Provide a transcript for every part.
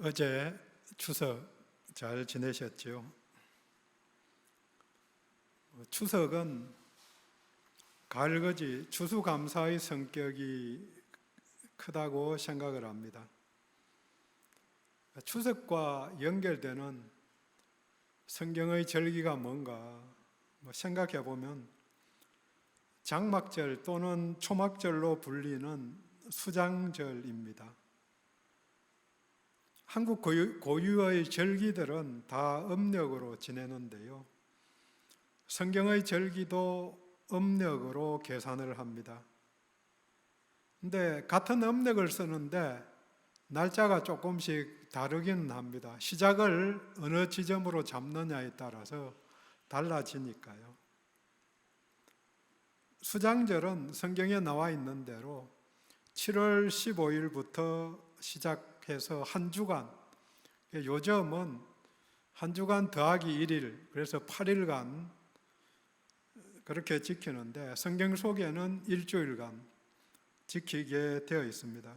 어제 추석 잘 지내셨죠? 추석은 가을거지 추수감사의 성격이 크다고 생각을 합니다. 추석과 연결되는 성경의 절기가 뭔가 생각해 보면 장막절 또는 초막절로 불리는 수장절입니다. 한국 고유의 절기들은 다 음력으로 지내는데요. 성경의 절기도 음력으로 계산을 합니다. 근데 같은 음력을 쓰는데 날짜가 조금씩 다르기는 합니다. 시작을 어느 지점으로 잡느냐에 따라서 달라지니까요. 수장절은 성경에 나와 있는 대로 7월 15일부터 시작해서 한 주간, 요즘은 한 주간 더하기 1일, 그래서 8일간 그렇게 지키는데 성경 속에는 일주일간 지키게 되어 있습니다.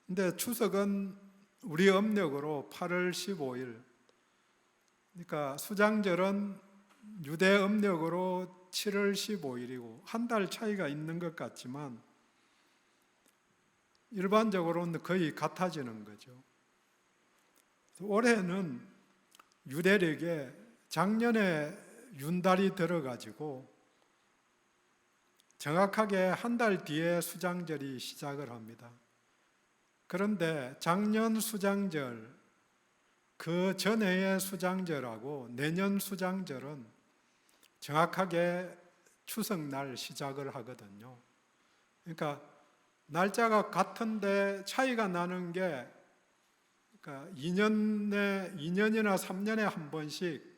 근데 추석은 우리 음력으로 8월 15일, 그러니까 수장절은 유대 음력으로 7월 15일이고 한 달 차이가 있는 것 같지만 일반적으로는 거의 같아지는 거죠. 올해는 유대력에 작년에 윤달이 들어가지고 정확하게 한 달 뒤에 수장절이 시작을 합니다. 그런데 작년 수장절, 그 전해의 수장절하고 내년 수장절은 정확하게 추석날 시작을 하거든요. 그러니까 날짜가 같은데 차이가 나는 게 그러니까 2년이나 3년에 한 번씩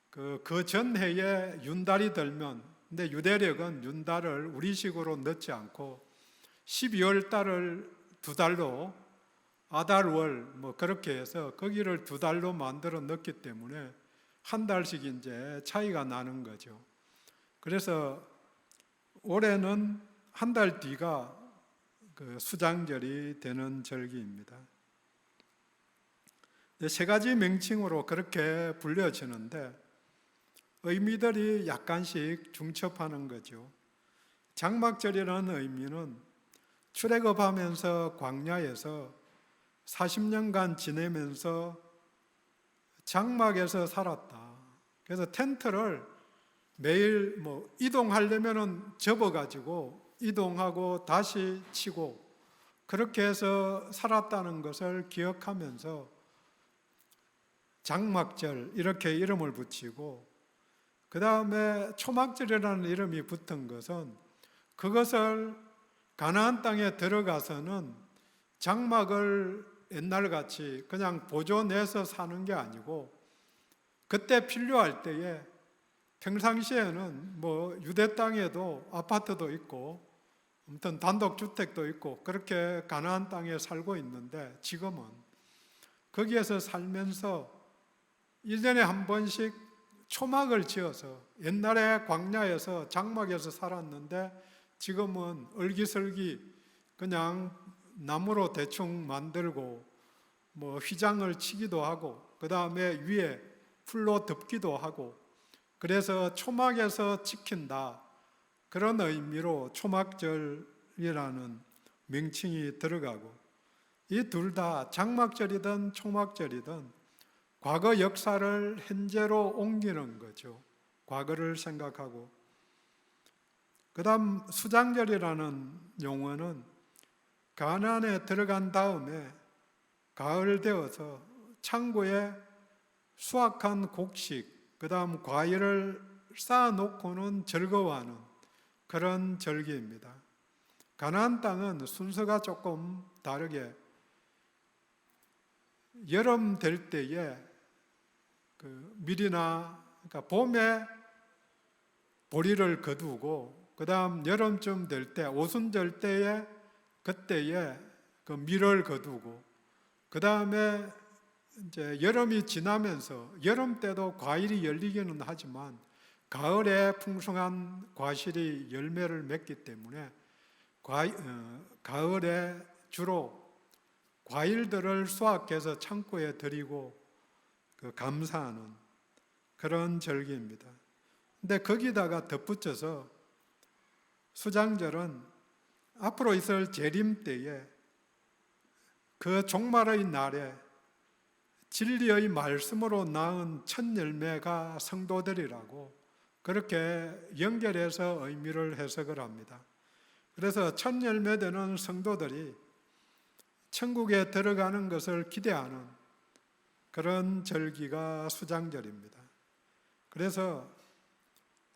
그 전해에 윤달이 들면, 근데 유대력은 윤달을 우리식으로 넣지 않고 12월 달을 두 달로 아달월 그렇게 해서 거기를 두 달로 만들어 넣기 때문에 한 달씩 이제 차이가 나는 거죠. 그래서 올해는 한 달 뒤가 그 수장절이 되는 절기입니다. 세 가지 명칭으로 그렇게 불려지는데 의미들이 약간씩 중첩하는 거죠. 장막절이라는 의미는 출애굽하면서 광야에서 40년간 지내면서 장막에서 살았다. 그래서 텐트를 매일 이동하려면 접어가지고 이동하고 다시 치고 그렇게 해서 살았다는 것을 기억하면서 장막절 이렇게 이름을 붙이고, 그 다음에 초막절이라는 이름이 붙은 것은 그것을 가나안 땅에 들어가서는 장막을 옛날같이 그냥 보존해서 사는 게 아니고 그때 필요할 때에, 평상시에는 유대 땅에도 아파트도 있고 아무튼 단독주택도 있고 그렇게 가나안 땅에 살고 있는데 지금은 거기에서 살면서 1년에 한 번씩 초막을 지어서, 옛날에 광야에서 장막에서 살았는데 지금은 얼기설기 그냥 나무로 대충 만들고 휘장을 치기도 하고 그 다음에 위에 풀로 덮기도 하고, 그래서 초막에서 지킨다, 그런 의미로 초막절이라는 명칭이 들어가고, 이 둘 다 장막절이든 초막절이든 과거 역사를 현재로 옮기는 거죠. 과거를 생각하고. 그 다음 수장절이라는 용어는 가나안에 들어간 다음에 가을 되어서 창고에 수확한 곡식, 그 다음 과일을 쌓아놓고는 즐거워하는 그런 절기입니다. 가나안 땅은 순서가 조금 다르게 여름 될 때에 밀이나, 그러니까 봄에 보리를 거두고 그 다음 여름쯤 될 때 오순절 때에 그때에 그 밀을 거두고 그 다음에 이제 여름이 지나면서, 여름 때도 과일이 열리기는 하지만 가을에 풍성한 과실이 열매를 맺기 때문에 가을에 주로 과일들을 수확해서 창고에 드리고 감사하는 그런 절기입니다. 근데 거기다가 덧붙여서 수장절은 앞으로 있을 재림 때에 그 종말의 날에 진리의 말씀으로 낳은 첫 열매가 성도들이라고 그렇게 연결해서 의미를 해석을 합니다. 그래서 첫 열매 되는 성도들이 천국에 들어가는 것을 기대하는 그런 절기가 수장절입니다. 그래서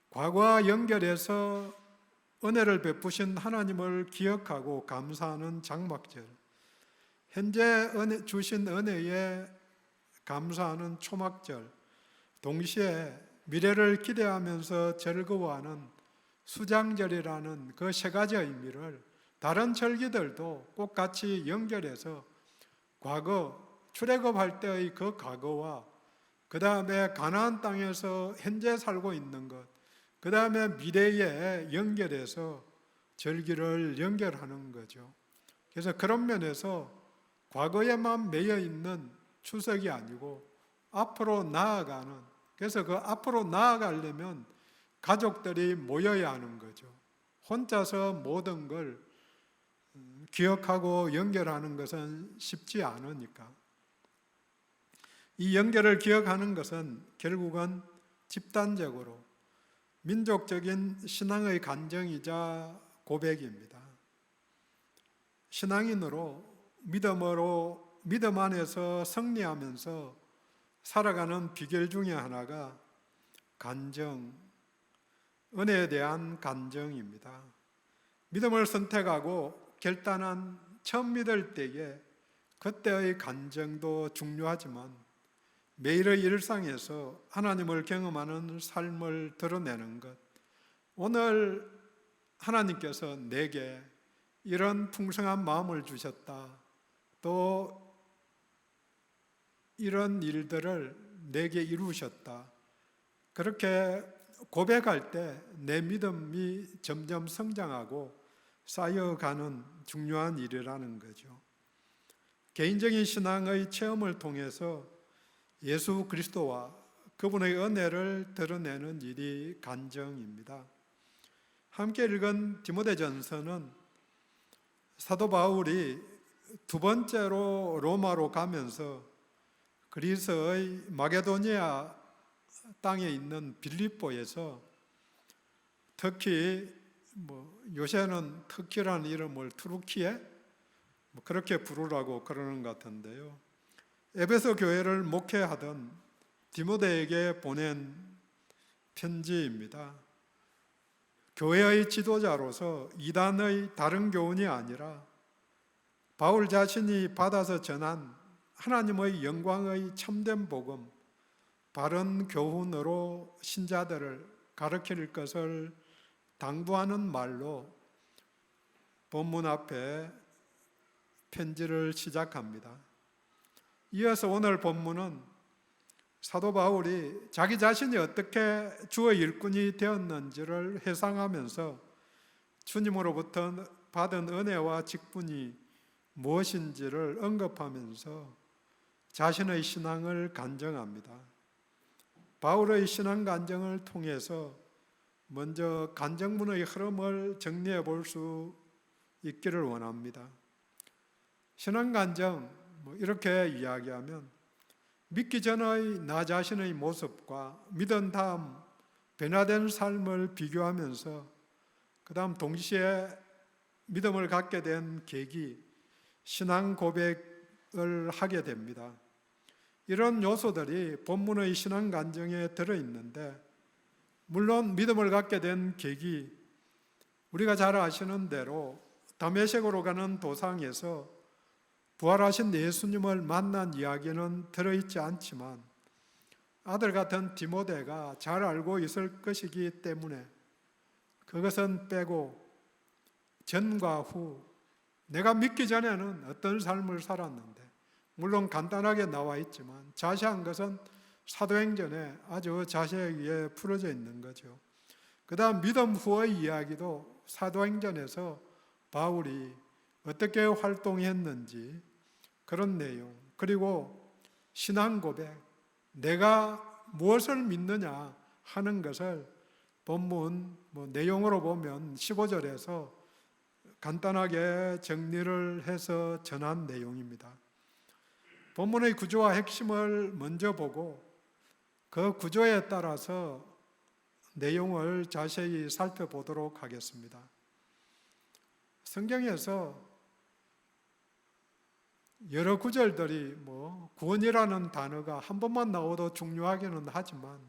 과거와 연결해서 은혜를 베푸신 하나님을 기억하고 감사하는 장막절, 현재 주신 은혜에 감사하는 초막절, 동시에 미래를 기대하면서 즐거워하는 수장절이라는 그 세 가지 의미를 다른 절기들도 꼭 같이 연결해서 과거 출애굽할 때의 그 과거와 그 다음에 가나안 땅에서 현재 살고 있는 것, 그 다음에 미래에 연결해서 절기를 연결하는 거죠. 그래서 그런 면에서 과거에만 매여 있는 추석이 아니고 앞으로 나아가는, 그래서 그 앞으로 나아가려면 가족들이 모여야 하는 거죠. 혼자서 모든 걸 기억하고 연결하는 것은 쉽지 않으니까. 이 연결을 기억하는 것은 결국은 집단적으로 민족적인 신앙의 간증이자 고백입니다. 신앙인으로 믿음 안에서 승리하면서 살아가는 비결 중에 하나가 간증, 은혜에 대한 간증입니다. 믿음을 선택하고 결단한 처음 믿을 때에 그때의 간증도 중요하지만 매일의 일상에서 하나님을 경험하는 삶을 드러내는 것, 오늘 하나님께서 내게 이런 풍성한 마음을 주셨다, 또 이런 일들을 내게 이루셨다, 그렇게 고백할 때 내 믿음이 점점 성장하고 쌓여가는 중요한 일이라는 거죠. 개인적인 신앙의 체험을 통해서 예수 그리스도와 그분의 은혜를 드러내는 일이 간증입니다. 함께 읽은 디모데전서는 사도 바울이 두 번째로 로마로 가면서 그리스의 마게도니아 땅에 있는 빌립보에서 특히 요새는 터키라는 이름을 투르키에 그렇게 부르라고 그러는 것 같은데요. 에베소 교회를 목회하던 디모데에게 보낸 편지입니다. 교회의 지도자로서 이단의 다른 교훈이 아니라 바울 자신이 받아서 전한 하나님의 영광의 참된 복음, 바른 교훈으로 신자들을 가르칠 것을 당부하는 말로 본문 앞에 편지를 시작합니다. 이어서 오늘 본문은 사도 바울이 자기 자신이 어떻게 주의 일꾼이 되었는지를 회상하면서 주님으로부터 받은 은혜와 직분이 무엇인지를 언급하면서 자신의 신앙을 간증합니다. 바울의 신앙 간증을 통해서 먼저 간증문의 흐름을 정리해 볼 수 있기를 원합니다. 신앙 간증 이렇게 이야기하면 믿기 전의 나 자신의 모습과 믿은 다음 변화된 삶을 비교하면서 그 다음 동시에 믿음을 갖게 된 계기, 신앙 고백을 하게 됩니다. 이런 요소들이 본문의 신앙 간증에 들어있는데, 물론 믿음을 갖게 된 계기, 우리가 잘 아시는 대로 다메섹으로 가는 도상에서 부활하신 예수님을 만난 이야기는 들어있지 않지만 아들 같은 디모데가 잘 알고 있을 것이기 때문에 그것은 빼고 전과 후 내가 믿기 전에는 어떤 삶을 살았는데, 물론 간단하게 나와 있지만 자세한 것은 사도행전에 아주 자세하게 풀어져 있는 거죠. 그 다음 믿음 후의 이야기도 사도행전에서 바울이 어떻게 활동했는지 그런 내용, 그리고 신앙 고백, 내가 무엇을 믿느냐 하는 것을 본문 내용으로 보면 15절에서 간단하게 정리를 해서 전한 내용입니다. 본문의 구조와 핵심을 먼저 보고 그 구조에 따라서 내용을 자세히 살펴보도록 하겠습니다. 성경에서 여러 구절들이 구원이라는 단어가 한 번만 나오도 중요하기는 하지만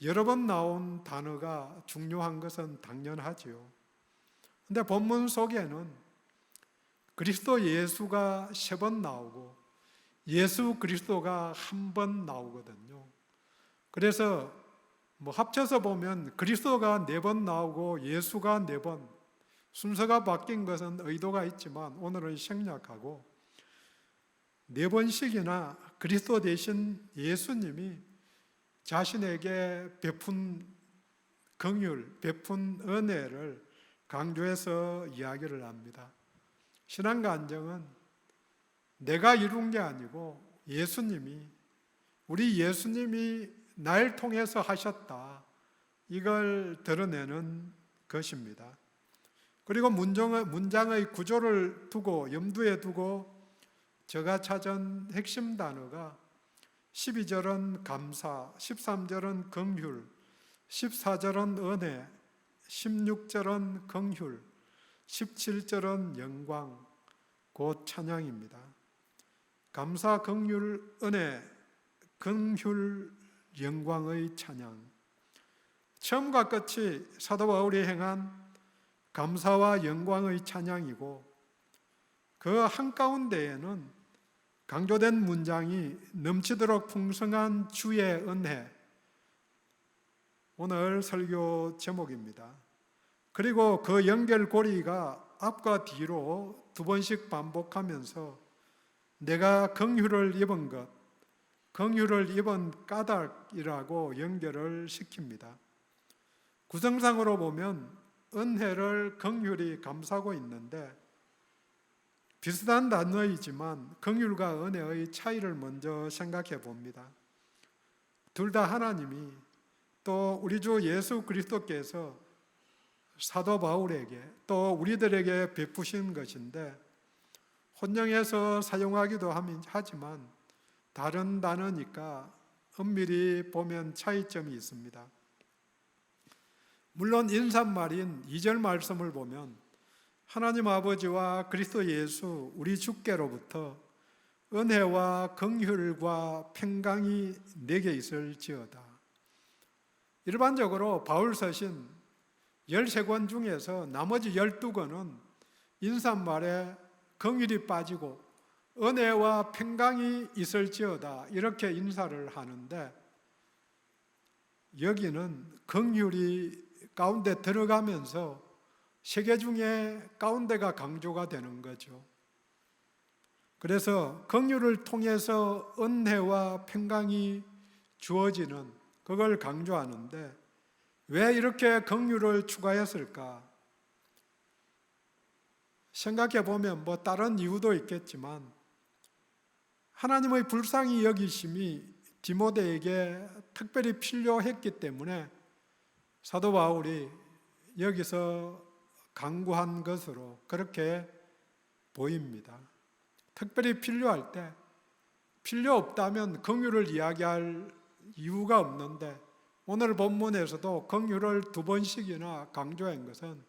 여러 번 나온 단어가 중요한 것은 당연하지요. 근데 본문 속에는 그리스도 예수가 3번 나오고 예수 그리스도가 한 번 나오거든요. 그래서 합쳐서 보면 그리스도가 4번 나오고 예수가 4번, 순서가 바뀐 것은 의도가 있지만 오늘은 생략하고 4번씩이나 그리스도 대신 예수님이 자신에게 베푼 긍휼, 베푼 은혜를 강조해서 이야기를 합니다. 신앙과 안정은 내가 이룬 게 아니고 우리 예수님이 날 통해서 하셨다, 이걸 드러내는 것입니다. 그리고 문장의 구조를 두고 염두에 두고 제가 찾은 핵심 단어가 12절은 감사, 13절은 긍휼, 14절은 은혜, 16절은 긍휼, 17절은 영광, 곧 찬양입니다. 감사, 긍휼, 은혜, 긍휼, 영광의 찬양. 처음과 끝이 사도 바울이 행한 감사와 영광의 찬양이고 그 한가운데에는 강조된 문장이 넘치도록 풍성한 주의 은혜, 오늘 설교 제목입니다. 그리고 그 연결고리가 앞과 뒤로 2번씩 반복하면서 내가 긍휼을 입은 것, 긍휼을 입은 까닭이라고 연결을 시킵니다. 구성상으로 보면 은혜를 긍휼히 감싸고 있는데 비슷한 단어이지만 긍휼과 은혜의 차이를 먼저 생각해 봅니다. 둘 다 하나님이 또 우리 주 예수 그리스도께서 사도 바울에게 또 우리들에게 베푸신 것인데 혼용해서 사용하기도 하지만 다른 단어니까 엄밀히 보면 차이점이 있습니다. 물론 인사말인 2절 말씀을 보면 하나님 아버지와 그리스도 예수 우리 주께로부터 은혜와 긍휼과 평강이 내게 있을지어다. 일반적으로 바울 서신 13권 중에서 나머지 12권은 인사말에 긍휼이 빠지고 은혜와 평강이 있을지어다 이렇게 인사를 하는데 여기는 긍휼이 가운데 들어가면서 3개 중에 가운데가 강조가 되는 거죠. 그래서 긍휼을 통해서 은혜와 평강이 주어지는 그걸 강조하는데 왜 이렇게 긍휼을 추가했을까? 생각해 보면 다른 이유도 있겠지만 하나님의 불쌍히 여기심이 디모데에게 특별히 필요했기 때문에 사도 바울이 여기서 강구한 것으로 그렇게 보입니다. 특별히 필요할 때 필요 없다면 긍휼을 이야기할 이유가 없는데 오늘 본문에서도 긍휼을 2번씩이나 강조한 것은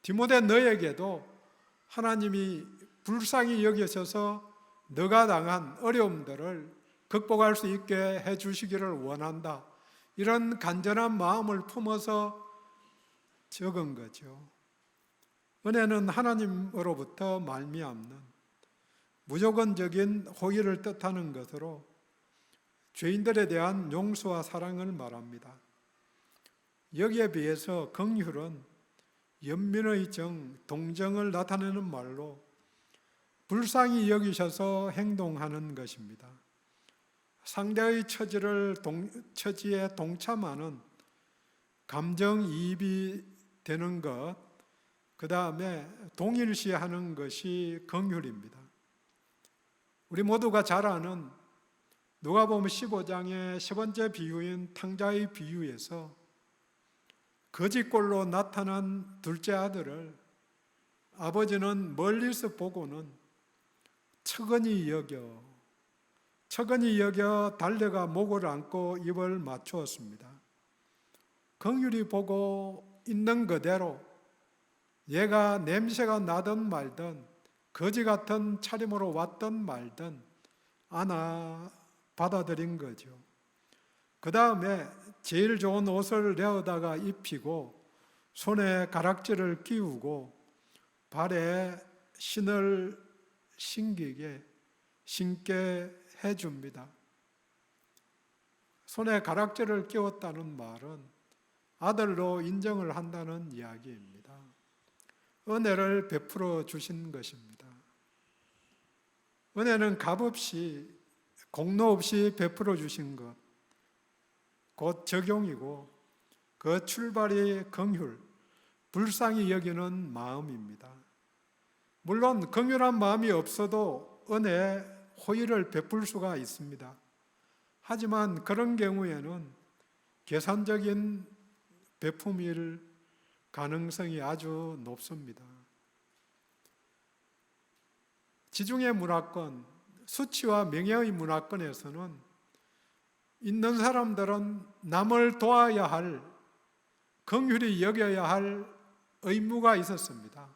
디모데 너에게도 하나님이 불쌍히 여기셔서 너가 당한 어려움들을 극복할 수 있게 해주시기를 원한다, 이런 간절한 마음을 품어서 적은 거죠. 은혜는 하나님으로부터 말미암는 무조건적인 호의를 뜻하는 것으로 죄인들에 대한 용서와 사랑을 말합니다. 여기에 비해서 긍휼은 연민의 정, 동정을 나타내는 말로 불쌍히 여기셔서 행동하는 것입니다. 상대의 처지에 동참하는 감정이입이 되는 것, 그 다음에 동일시하는 것이 긍휼입니다. 우리 모두가 잘 아는 누가복음 15장의 세 번째 비유인 탕자의 비유에서 거짓골로 나타난 둘째 아들을 아버지는 멀리서 보고는 척은히 여겨 달려가 목을 안고 입을 맞추었습니다. 긍휼히 보고 있는 그대로 얘가 냄새가 나든 말든 거지 같은 차림으로 왔든 말든 안아 받아들인 거죠. 그 다음에 제일 좋은 옷을 내어다가 입히고 손에 가락지를 끼우고 발에 신을 신게 해줍니다. 손에 가락지를 끼웠다는 말은 아들로 인정을 한다는 이야기입니다. 은혜를 베풀어 주신 것입니다. 은혜는 값없이 공로 없이 베풀어 주신 것, 곧 적용이고 그 출발이 긍휼, 불쌍히 여기는 마음입니다. 물론 긍휼한 마음이 없어도 은혜, 호의를 베풀 수가 있습니다. 하지만 그런 경우에는 계산적인 베품일 가능성이 아주 높습니다. 지중해 문화권, 수치와 명예의 문화권에서는 있는 사람들은 남을 도와야 할, 긍휼히 여겨야 할 의무가 있었습니다.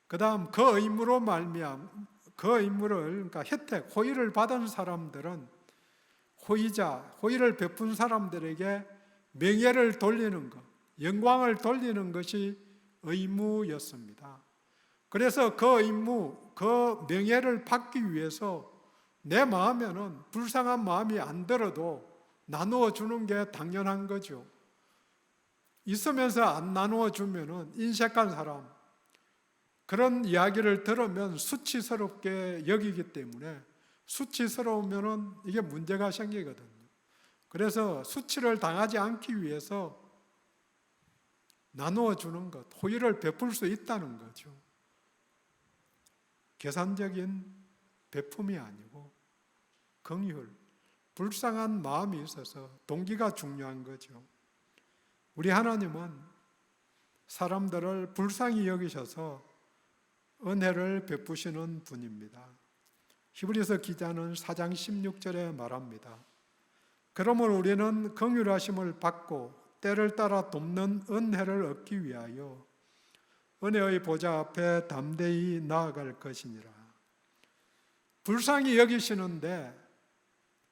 그 다음 그 의무로 말미암아 그 의무를, 그러니까 혜택, 호의를 받은 사람들은 호의를 베푼 사람들에게 명예를 돌리는 것, 영광을 돌리는 것이 의무였습니다. 그래서 그 의무, 그 명예를 받기 위해서 내 마음에는 불쌍한 마음이 안 들어도 나누어 주는 게 당연한 거죠. 있으면서 안 나누어 주면은 인색한 사람, 그런 이야기를 들으면 수치스럽게 여기기 때문에 수치스러우면은 이게 문제가 생기거든요. 그래서 수치를 당하지 않기 위해서 나누어 주는 것, 호의를 베풀 수 있다는 거죠. 계산적인 베품이 아니고 긍휼, 불쌍한 마음이 있어서 동기가 중요한 거죠. 우리 하나님은 사람들을 불쌍히 여기셔서 은혜를 베푸시는 분입니다. 히브리서 기자는 4장 16절에 말합니다. 그러므로 우리는 긍휼하심을 받고 때를 따라 돕는 은혜를 얻기 위하여 은혜의 보좌 앞에 담대히 나아갈 것이니라. 불쌍히 여기시는데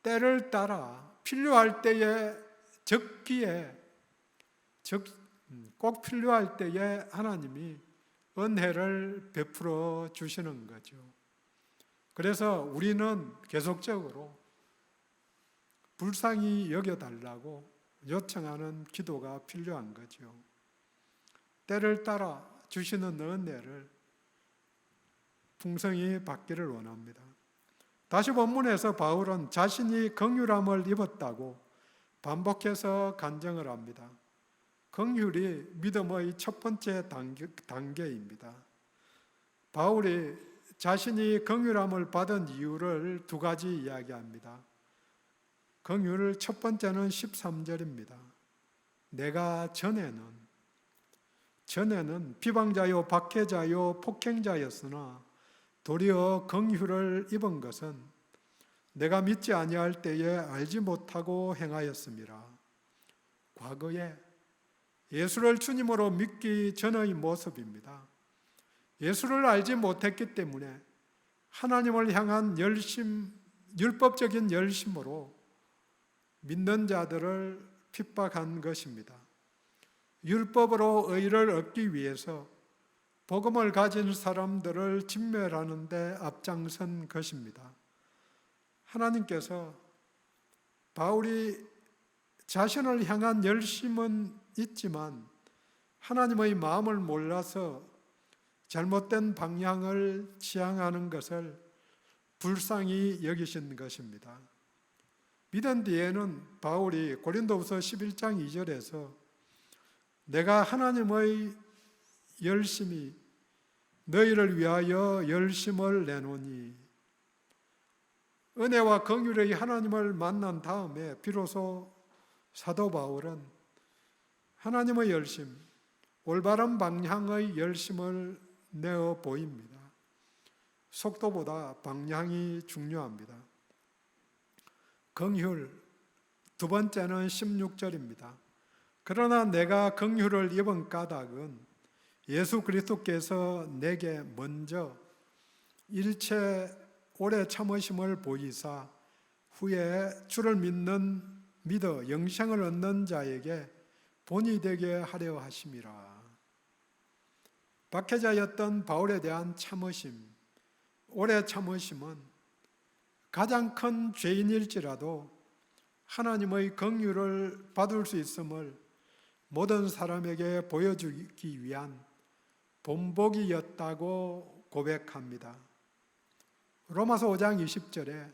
때를 따라 필요할 때에 꼭 필요할 때에 하나님이 은혜를 베풀어 주시는 거죠. 그래서 우리는 계속적으로 불쌍히 여겨달라고 요청하는 기도가 필요한 거죠. 때를 따라 주시는 은혜를 풍성히 받기를 원합니다. 다시 본문에서 바울은 자신이 긍휼함을 입었다고 반복해서 간증을 합니다. 긍휼이 믿음의 첫 번째 단계입니다. 바울이 자신이 긍휼함을 받은 이유를 두 가지 이야기합니다. 긍휼 첫 번째는 13절입니다. 내가 전에는 비방자요 박해자요 폭행자였으나 도리어 긍휼을 입은 것은 내가 믿지 아니할 때에 알지 못하고 행하였음이라. 과거에 예수를 주님으로 믿기 전의 모습입니다. 예수를 알지 못했기 때문에 하나님을 향한 율법적인 열심으로 믿는 자들을 핍박한 것입니다. 율법으로 의를 얻기 위해서 복음을 가진 사람들을 진멸하는 데 앞장선 것입니다. 하나님께서 바울이 자신을 향한 열심은 있지만 하나님의 마음을 몰라서 잘못된 방향을 지향하는 것을 불쌍히 여기신 것입니다. 믿은 뒤에는 바울이 고린도후서 11장 2절에서 내가 하나님의 열심히 너희를 위하여 열심을 내노니 은혜와 긍휼의 하나님을 만난 다음에 비로소 사도 바울은 하나님의 열심, 올바른 방향의 열심을 내어 보입니다. 속도보다 방향이 중요합니다. 긍휼, 두 번째는 16절입니다. 그러나 내가 긍휼을 입은 까닭은 예수 그리스도께서 내게 먼저 일체 오래 참으심을 보이사 후에 주를 믿어 영생을 얻는 자에게 본이 되게 하려 하심이라. 박해자였던 바울에 대한 참으심, 오래 참으심은 가장 큰 죄인일지라도 하나님의 긍휼을 받을 수 있음을 모든 사람에게 보여주기 위한 본보기였다고 고백합니다. 로마서 5장 20절에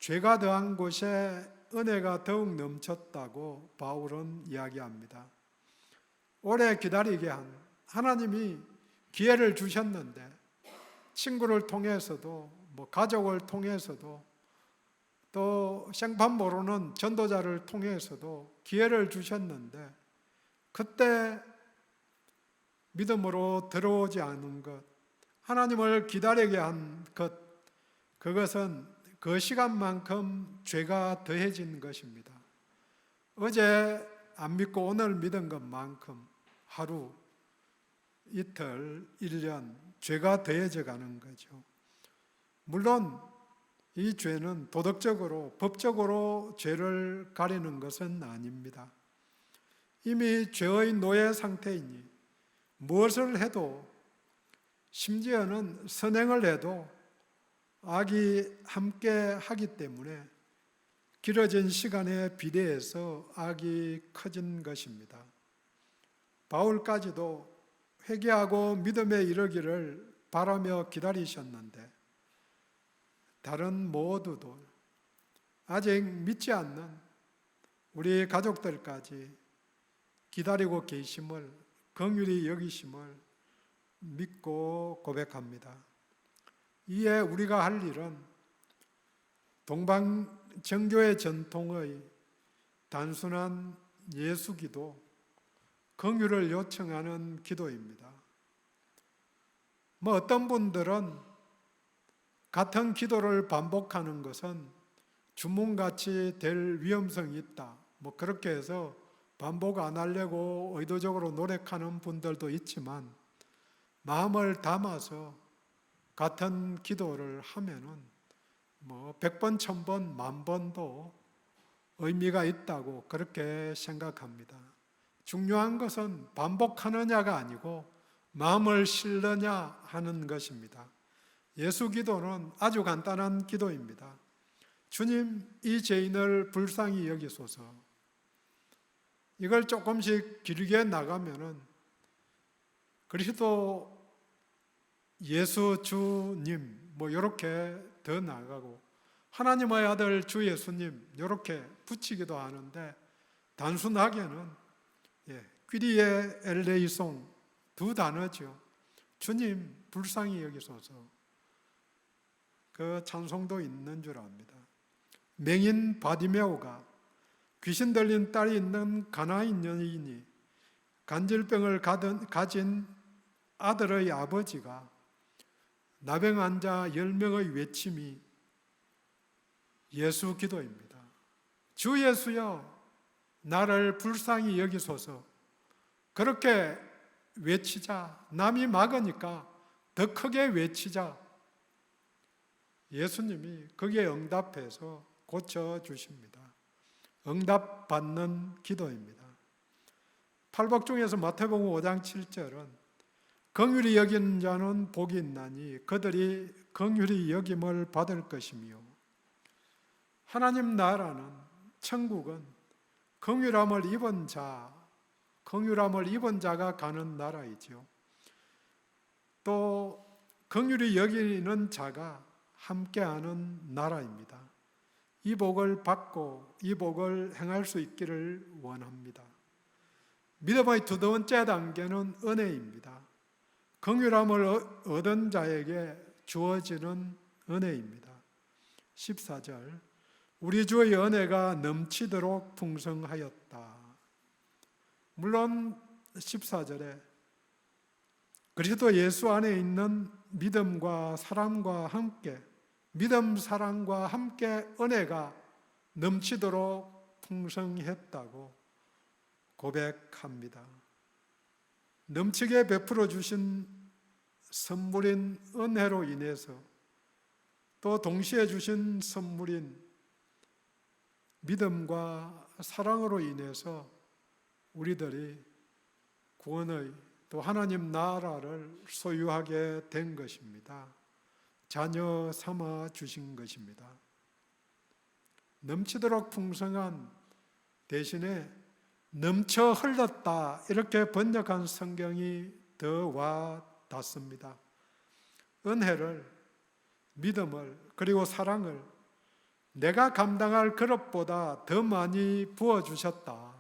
죄가 더한 곳에 은혜가 더욱 넘쳤다고 바울은 이야기합니다. 오래 기다리게 한 하나님이 기회를 주셨는데 친구를 통해서도 가족을 통해서도 또 생판 모르는 전도자를 통해서도 기회를 주셨는데 그때 믿음으로 들어오지 않은 것, 하나님을 기다리게 한 것, 그것은 그 시간만큼 죄가 더해진 것입니다. 어제 안 믿고 오늘 믿은 것만큼 하루, 이틀, 1년 죄가 더해져 가는 거죠. 물론 이 죄는 도덕적으로, 법적으로 죄를 가리는 것은 아닙니다. 이미 죄의 노예 상태이니 무엇을 해도, 심지어는 선행을 해도 악이 함께 하기 때문에 길어진 시간에 비례해서 악이 커진 것입니다. 바울까지도 회개하고 믿음에 이르기를 바라며 기다리셨는데 다른 모두도 아직 믿지 않는 우리 가족들까지 기다리고 계심을, 긍휼히 여기심을 믿고 고백합니다. 이에 우리가 할 일은 동방정교회 전통의 단순한 예수기도, 긍휼을 요청하는 기도입니다. 어떤 분들은 같은 기도를 반복하는 것은 주문같이 될 위험성이 있다, 그렇게 해서 반복 안 하려고 의도적으로 노력하는 분들도 있지만, 마음을 담아서 같은 기도를 하면은 100번, 1000번, 10,000번도 의미가 있다고 그렇게 생각합니다. 중요한 것은 반복하느냐가 아니고 마음을 싣느냐 하는 것입니다. 예수 기도는 아주 간단한 기도입니다. 주님, 이 죄인을 불쌍히 여기소서. 이걸 조금씩 길게 나가면은 그리스도 예수 주님 이렇게 더 나가고 하나님의 아들 주 예수님 이렇게 붙이기도 하는데, 단순하게는 퀴리에 엘레이송 두 단어죠. 주님 불쌍히 여기소서. 그 찬송도 있는 줄 압니다. 맹인 바디메오가 귀신 들린 딸이 있는 가나안 여인이 간질병을 가진 아들의 아버지가 나병 환자 10명의 외침이 예수 기도입니다. 주 예수여, 나를 불쌍히 여기소서. 그렇게 외치자. 남이 막으니까 더 크게 외치자. 예수님이 거기에 응답해서 고쳐주십니다. 응답받는 기도입니다. 팔복 중에서 마태복음 5장 7절은 긍휼히 여기는 자는 복이 있나니 그들이 긍휼히 여김을 받을 것이며, 하나님 나라는, 천국은 긍휼함을 입은 자가 가는 나라이죠. 또 긍휼히 여기는 자가 함께하는 나라입니다. 이 복을 받고 이 복을 행할 수 있기를 원합니다. 믿음의 두 번째 단계는 은혜입니다. 긍휼함을 얻은 자에게 주어지는 은혜입니다. 14절 우리 주의 은혜가 넘치도록 풍성하였다. 물론 14절에 그리스도 예수 안에 있는 믿음과 사랑과 함께 믿음 사랑과 함께 은혜가 넘치도록 풍성했다고 고백합니다. 넘치게 베풀어 주신 선물인 은혜로 인해서 또 동시에 주신 선물인 믿음과 사랑으로 인해서 우리들이 구원의 또 하나님 나라를 소유하게 된 것입니다. 자녀 삼아 주신 것입니다. 넘치도록 풍성한 대신에 넘쳐 흘렀다 이렇게 번역한 성경이 더 와 닿습니다. 은혜를, 믿음을 그리고 사랑을 내가 감당할 그릇보다 더 많이 부어주셨다.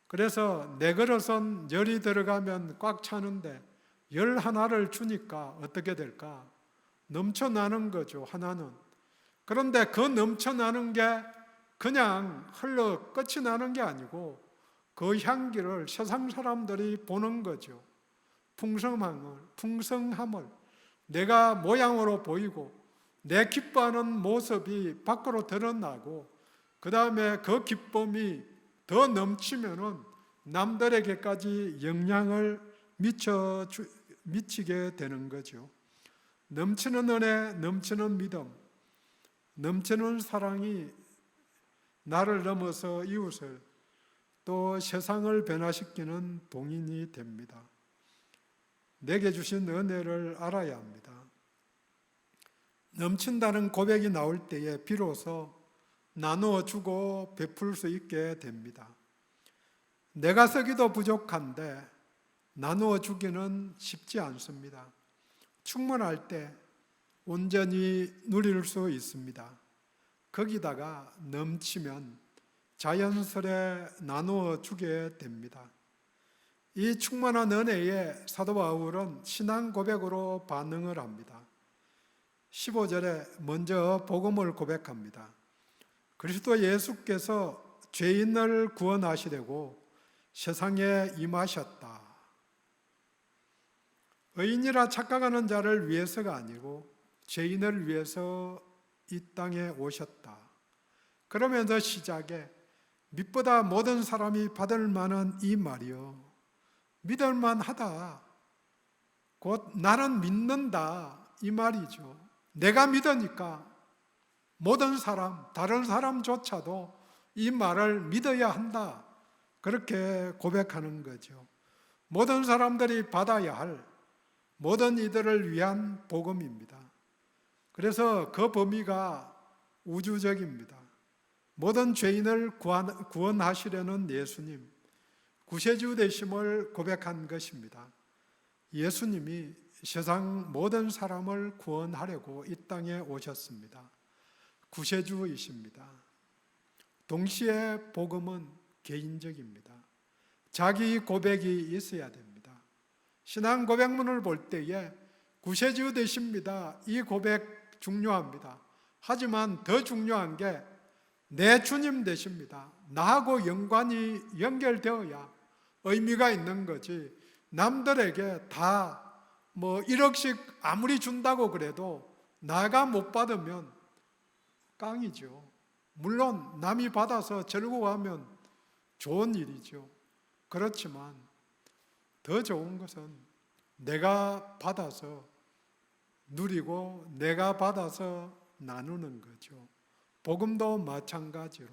그래서 내 그릇은 열이 들어가면 꽉 차는데 열 하나를 주니까 어떻게 될까? 넘쳐나는 거죠, 하나는. 그런데 그 넘쳐나는 게 그냥 흘러 끝이 나는 게 아니고 그 향기를 세상 사람들이 보는 거죠. 풍성함을 내가 모양으로 보이고 내 기뻐하는 모습이 밖으로 드러나고 그 다음에 그 기쁨이 더 넘치면은 남들에게까지 영향을 미치게 되는 거죠. 넘치는 은혜, 넘치는 믿음, 넘치는 사랑이 나를 넘어서 이웃을 또 세상을 변화시키는 동인이 됩니다. 내게 주신 은혜를 알아야 합니다. 넘친다는 고백이 나올 때에 비로소 나누어 주고 베풀 수 있게 됩니다. 내가 쓰기도 부족한데 나누어 주기는 쉽지 않습니다. 충분할 때 온전히 누릴 수 있습니다. 거기다가 넘치면 자연스레 나누어 주게 됩니다. 이 충만한 은혜에 사도 바울은 신앙 고백으로 반응을 합니다. 15절에 먼저 복음을 고백합니다. 그리스도 예수께서 죄인을 구원하시려고 세상에 임하셨다. 의인이라 착각하는 자를 위해서가 아니고 죄인을 위해서 이 땅에 오셨다. 그러면서 시작에 믿보다 모든 사람이 받을 만한 이 말이요. 믿을 만하다. 곧 나는 믿는다. 이 말이죠. 내가 믿으니까 모든 사람, 다른 사람조차도 이 말을 믿어야 한다. 그렇게 고백하는 거죠. 모든 사람들이 받아야 할 모든 이들을 위한 복음입니다. 그래서 그 범위가 우주적입니다. 모든 죄인을 구원하시려는 예수님, 구세주 되심을 고백한 것입니다. 예수님이 세상 모든 사람을 구원하려고 이 땅에 오셨습니다. 구세주이십니다. 동시에 복음은 개인적입니다. 자기 고백이 있어야 됩니다. 신앙 고백문을 볼 때에 구세주 되십니다. 이 고백 중요합니다. 하지만 더 중요한 게 내 주님 되십니다. 나하고 연관이 연결되어야 의미가 있는 거지. 남들에게 다 1억씩 아무리 준다고 그래도 나가 못 받으면 깡이죠. 물론 남이 받아서 즐거워하면 좋은 일이죠. 그렇지만 더 좋은 것은 내가 받아서 누리고 내가 받아서 나누는 거죠. 복음도 마찬가지로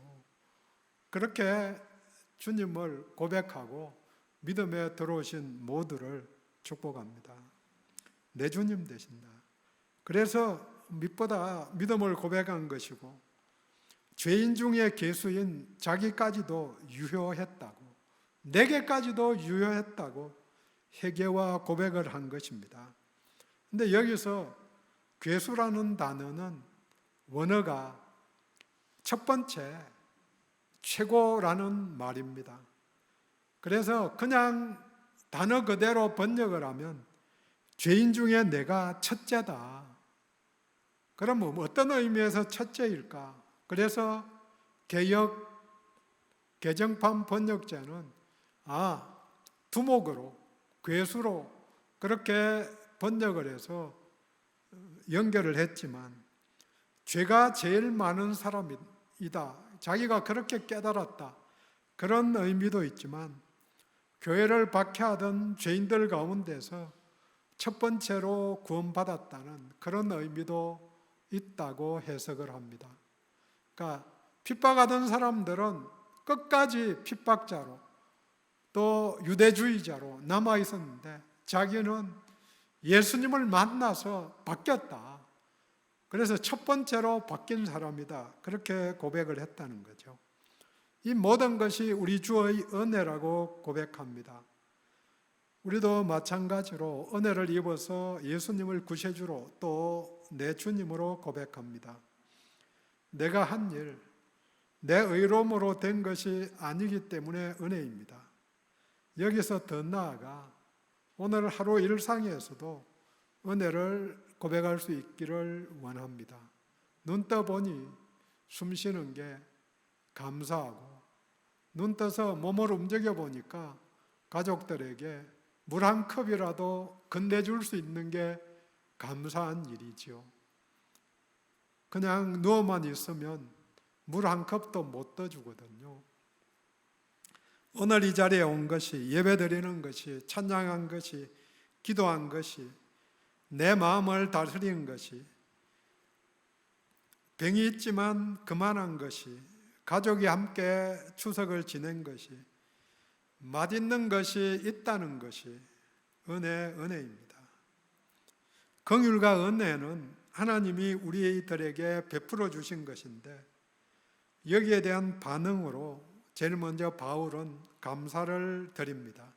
그렇게 주님을 고백하고 믿음에 들어오신 모두를 축복합니다. 내 주님 되신다. 그래서 믿보다 믿음을 고백한 것이고 죄인 중에 괴수인 자기까지도 유효했다고, 내게까지도 유효했다고 회개와 고백을 한 것입니다. 근데 여기서 괴수라는 단어는 원어가 첫 번째 최고라는 말입니다. 그래서 그냥 단어 그대로 번역을 하면 죄인 중에 내가 첫째다. 그럼 어떤 의미에서 첫째일까? 그래서 개정판 번역자는 두목으로, 괴수로 그렇게 번역을 해서 연결을 했지만, 죄가 제일 많은 사람이다, 자기가 그렇게 깨달았다, 그런 의미도 있지만, 교회를 박해하던 죄인들 가운데서 첫 번째로 구원받았다는 그런 의미도 있다고 해석을 합니다. 그러니까 핍박하던 사람들은 끝까지 핍박자로 또 유대주의자로 남아 있었는데, 자기는 예수님을 만나서 바뀌었다. 그래서 첫 번째로 바뀐 사람이다, 그렇게 고백을 했다는 거죠. 이 모든 것이 우리 주의 은혜라고 고백합니다. 우리도 마찬가지로 은혜를 입어서 예수님을 구세주로 또 내 주님으로 고백합니다. 내가 한 일, 내 의로움으로 된 것이 아니기 때문에 은혜입니다. 여기서 더 나아가 오늘 하루 일상에서도 은혜를 고백할 수 있기를 원합니다. 눈 떠보니 숨 쉬는 게 감사하고, 눈 떠서 몸을 움직여 보니까 가족들에게 물 한 컵이라도 건네줄 수 있는 게 감사한 일이지요. 그냥 누워만 있으면 물 한 컵도 못 떠주거든요. 오늘 이 자리에 온 것이, 예배드리는 것이, 찬양한 것이, 기도한 것이, 내 마음을 다스린 것이, 병이 있지만 그만한 것이, 가족이 함께 추석을 지낸 것이, 맛있는 것이 있다는 것이 은혜입니다. 긍휼과 은혜는 하나님이 우리들에게 베풀어 주신 것인데, 여기에 대한 반응으로 제일 먼저 바울은 감사를 드립니다.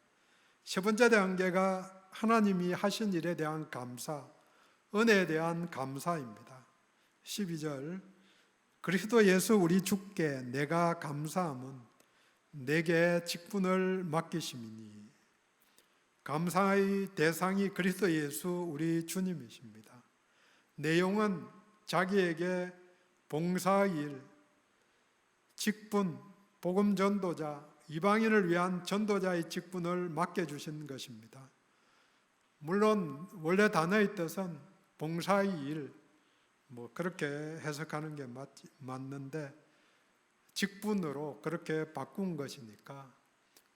세 번째 단계가 하나님이 하신 일에 대한 감사, 은혜에 대한 감사입니다. 12절, 그리스도 예수 우리 주께 내가 감사함은 내게 직분을 맡기심이니. 감사의 대상이 그리스도 예수 우리 주님이십니다. 내용은 자기에게 봉사일, 직분, 복음 전도자, 이방인을 위한 전도자의 직분을 맡겨주신 것입니다. 물론 원래 단어의 뜻은 봉사의 일, 그렇게 해석하는 게 맞는데, 직분으로 그렇게 바꾼 것이니까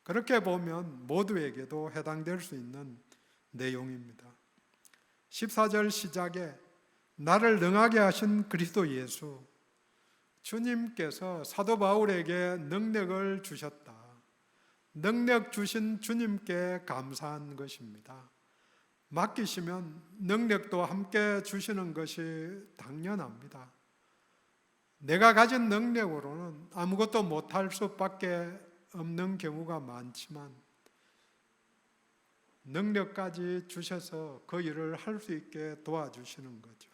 그렇게 보면 모두에게도 해당될 수 있는 내용입니다. 14절 시작에 나를 능하게 하신 그리스도 예수, 주님께서 사도 바울에게 능력을 주셨다. 능력 주신 주님께 감사한 것입니다. 맡기시면 능력도 함께 주시는 것이 당연합니다. 내가 가진 능력으로는 아무것도 못할 수밖에 없는 경우가 많지만, 능력까지 주셔서 그 일을 할 수 있게 도와주시는 거죠.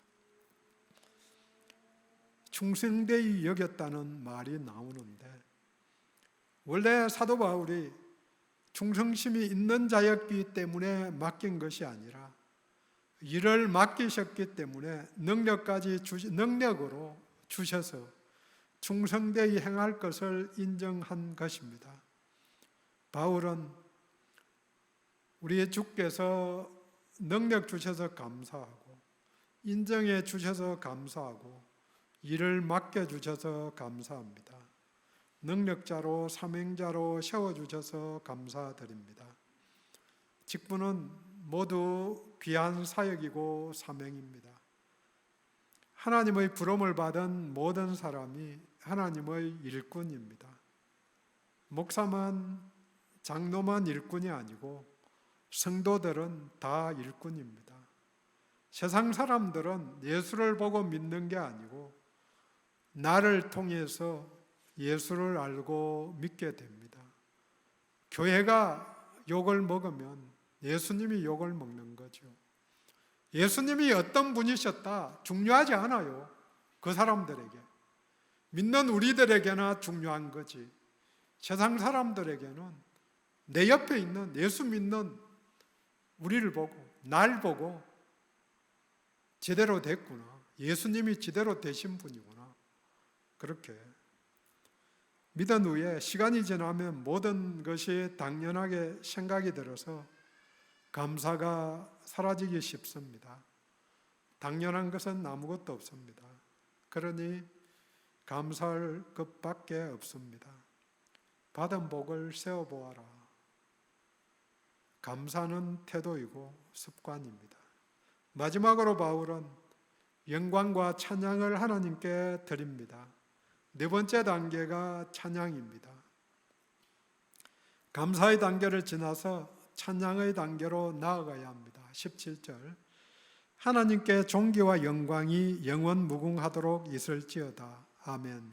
충성되이 여겼다는 말이 나오는데, 원래 사도 바울이 충성심이 있는 자였기 때문에 맡긴 것이 아니라, 일을 맡기셨기 때문에 능력으로 주셔서 충성되이 행할 것을 인정한 것입니다. 바울은 우리의 주께서 능력 주셔서 감사하고, 인정해 주셔서 감사하고, 일을 맡겨주셔서 감사합니다. 능력자로, 사명자로 세워주셔서 감사드립니다. 직분은 모두 귀한 사역이고 사명입니다. 하나님의 부름을 받은 모든 사람이 하나님의 일꾼입니다. 목사만, 장로만 일꾼이 아니고 성도들은 다 일꾼입니다. 세상 사람들은 예수를 보고 믿는 게 아니고 나를 통해서 예수를 알고 믿게 됩니다. 교회가 욕을 먹으면 예수님이 욕을 먹는 거죠. 예수님이 어떤 분이셨다 중요하지 않아요. 그 사람들에게, 믿는 우리들에게나 중요한 거지. 세상 사람들에게는 내 옆에 있는 예수 믿는 우리를 보고, 날 보고 제대로 됐구나, 예수님이 지대로 되신 분이구나. 그렇게 믿은 후에 시간이 지나면 모든 것이 당연하게 생각이 들어서 감사가 사라지기 쉽습니다. 당연한 것은 아무것도 없습니다. 그러니 감사할 것밖에 없습니다. 받은 복을 세어보아라. 감사는 태도이고 습관입니다. 마지막으로 바울은 영광과 찬양을 하나님께 드립니다. 네 번째 단계가 찬양입니다. 감사의 단계를 지나서 찬양의 단계로 나아가야 합니다. 17절 하나님께 존귀와 영광이 영원 무궁하도록 있을지어다. 아멘.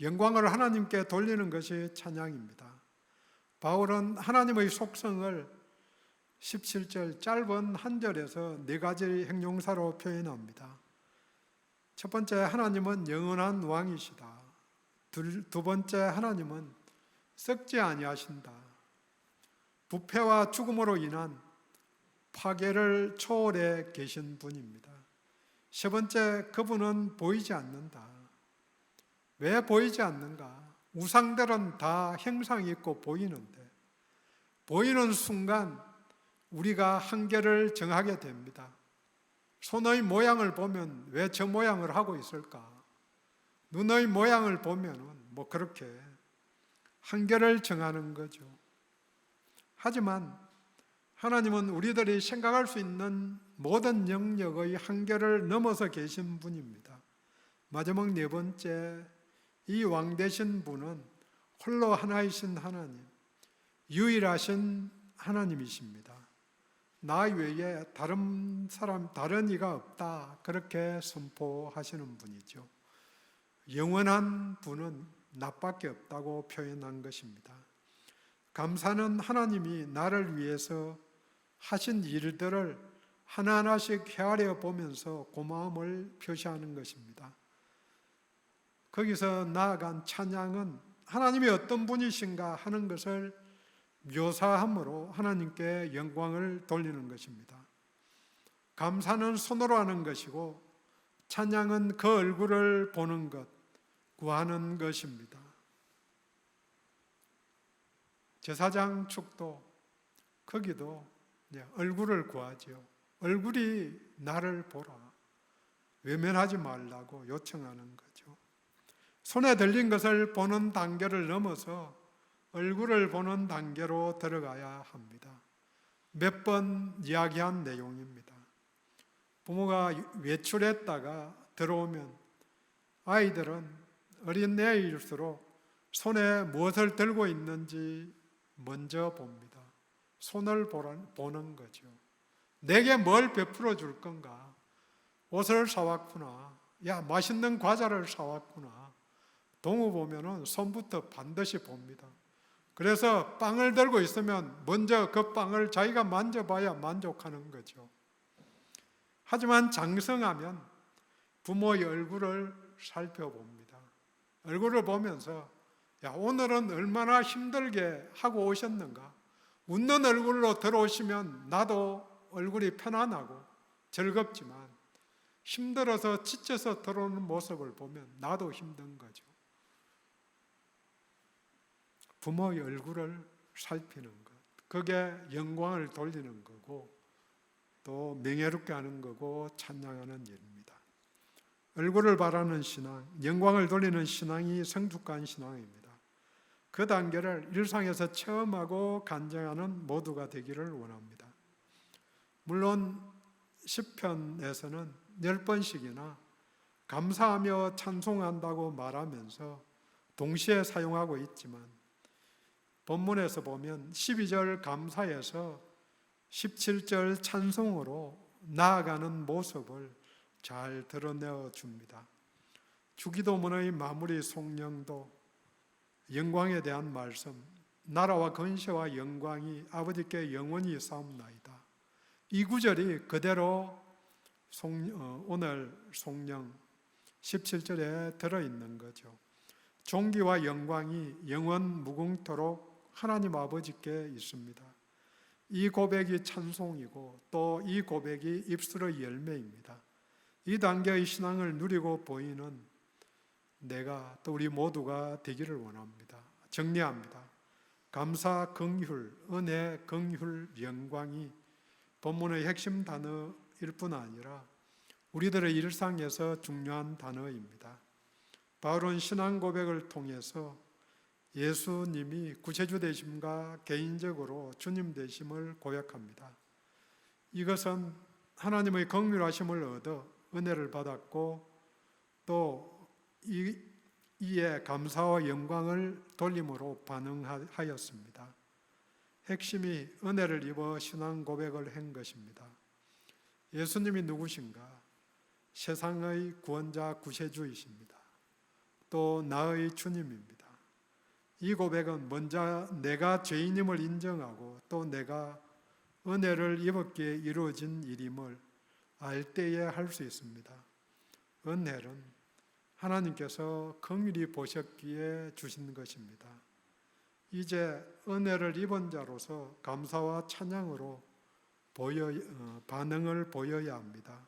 영광을 하나님께 돌리는 것이 찬양입니다. 바울은 하나님의 속성을 17절 짧은 한 절에서 네 가지 형용사로 표현합니다. 첫 번째, 하나님은 영원한 왕이시다. 두 번째, 하나님은 썩지 아니하신다. 부패와 죽음으로 인한 파괴를 초월해 계신 분입니다. 세 번째, 그분은 보이지 않는다. 왜 보이지 않는가? 우상들은 다 형상이 있고 보이는데 보이는 순간 우리가 한계를 정하게 됩니다. 손의 모양을 보면 왜 저 모양을 하고 있을까? 눈의 모양을 보면 뭐 그렇게 한계를 정하는 거죠. 하지만 하나님은 우리들이 생각할 수 있는 모든 영역의 한계를 넘어서 계신 분입니다. 마지막 네 번째, 이 왕 되신 분은 홀로 하나이신 하나님, 유일하신 하나님이십니다. 나 외에 다른 이가 없다. 그렇게 선포하시는 분이죠. 영원한 분은 나밖에 없다고 표현한 것입니다. 감사는 하나님이 나를 위해서 하신 일들을 하나하나씩 헤아려 보면서 고마움을 표시하는 것입니다. 거기서 나아간 찬양은 하나님이 어떤 분이신가 하는 것을 묘사함으로 하나님께 영광을 돌리는 것입니다. 감사는 손으로 하는 것이고 찬양은 그 얼굴을 보는 것, 구하는 것입니다. 제사장 축도 거기도 얼굴을 구하죠. 얼굴이 나를 보라. 외면하지 말라고 요청하는 거죠. 손에 들린 것을 보는 단계를 넘어서 얼굴을 보는 단계로 들어가야 합니다. 몇 번 이야기한 내용입니다. 부모가 외출했다가 들어오면 아이들은 어린 애일수록 손에 무엇을 들고 있는지 먼저 봅니다. 손을 보는 거죠. 내게 뭘 베풀어 줄 건가? 옷을 사왔구나. 야, 맛있는 과자를 사왔구나. 동우 보면은 손부터 반드시 봅니다. 그래서 빵을 들고 있으면 먼저 그 빵을 자기가 만져봐야 만족하는 거죠. 하지만 장성하면 부모의 얼굴을 살펴봅니다. 얼굴을 보면서 야, 오늘은 얼마나 힘들게 하고 오셨는가? 웃는 얼굴로 들어오시면 나도 얼굴이 편안하고 즐겁지만 힘들어서 지쳐서 들어오는 모습을 보면 나도 힘든 거죠. 부모의 얼굴을 살피는 것, 그게 영광을 돌리는 거고 또 명예롭게 하는 거고 찬양하는 일입니다. 얼굴을 바라는 신앙, 영광을 돌리는 신앙이 성숙한 신앙입니다. 그 단계를 일상에서 체험하고 간증하는 모두가 되기를 원합니다. 물론 시편에서는 10번씩이나 감사하며 찬송한다고 말하면서 동시에 사용하고 있지만 본문에서 보면 12절 감사에서 17절 찬송으로 나아가는 모습을 잘 드러내어 줍니다. 주기도문의 마무리 송령도 영광에 대한 말씀, 나라와 건세와 영광이 아버지께 영원히 싸움나이다. 이 구절이 그대로 오늘 송령 17절에 들어있는 거죠. 존귀와 영광이 영원 무궁토록 하나님 아버지께 있습니다. 이 고백이 찬송이고 또 이 고백이 입술의 열매입니다. 이 단계의 신앙을 누리고 보이는 내가 또 우리 모두가 되기를 원합니다. 정리합니다. 감사, 긍휼, 은혜, 긍휼, 영광이 본문의 핵심 단어일 뿐 아니라 우리들의 일상에서 중요한 단어입니다. 바울은 신앙 고백을 통해서 예수님이 구세주 되심과 개인적으로 주님 되심을 고백합니다. 이것은 하나님의 긍휼하심을 얻어 은혜를 받았고 또 이에 감사와 영광을 돌림으로 반응하였습니다. 핵심이 은혜를 입어 신앙 고백을 한 것입니다. 예수님이 누구신가? 세상의 구원자 구세주이십니다. 또 나의 주님입니다. 이 고백은 먼저 내가 죄인임을 인정하고 또 내가 은혜를 입었기에 이루어진 일임을 알 때에 할 수 있습니다. 은혜는 하나님께서 긍휼히 보셨기에 주신 것입니다. 이제 은혜를 입은 자로서 감사와 찬양으로 반응을 보여야 합니다.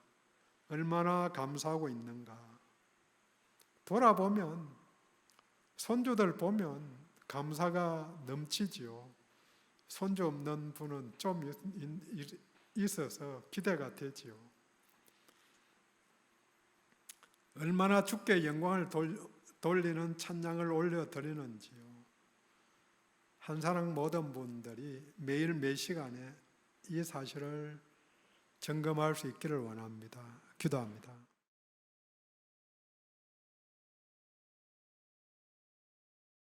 얼마나 감사하고 있는가. 돌아보면 손주들 보면 감사가 넘치지요. 손주 없는 분은 좀 있어서 기대가 되지요. 얼마나 주께 영광을 돌리는 찬양을 올려드리는지요. 한사랑 모든 분들이 매일 매 시간에 이 사실을 점검할 수 있기를 원합니다. 기도합니다.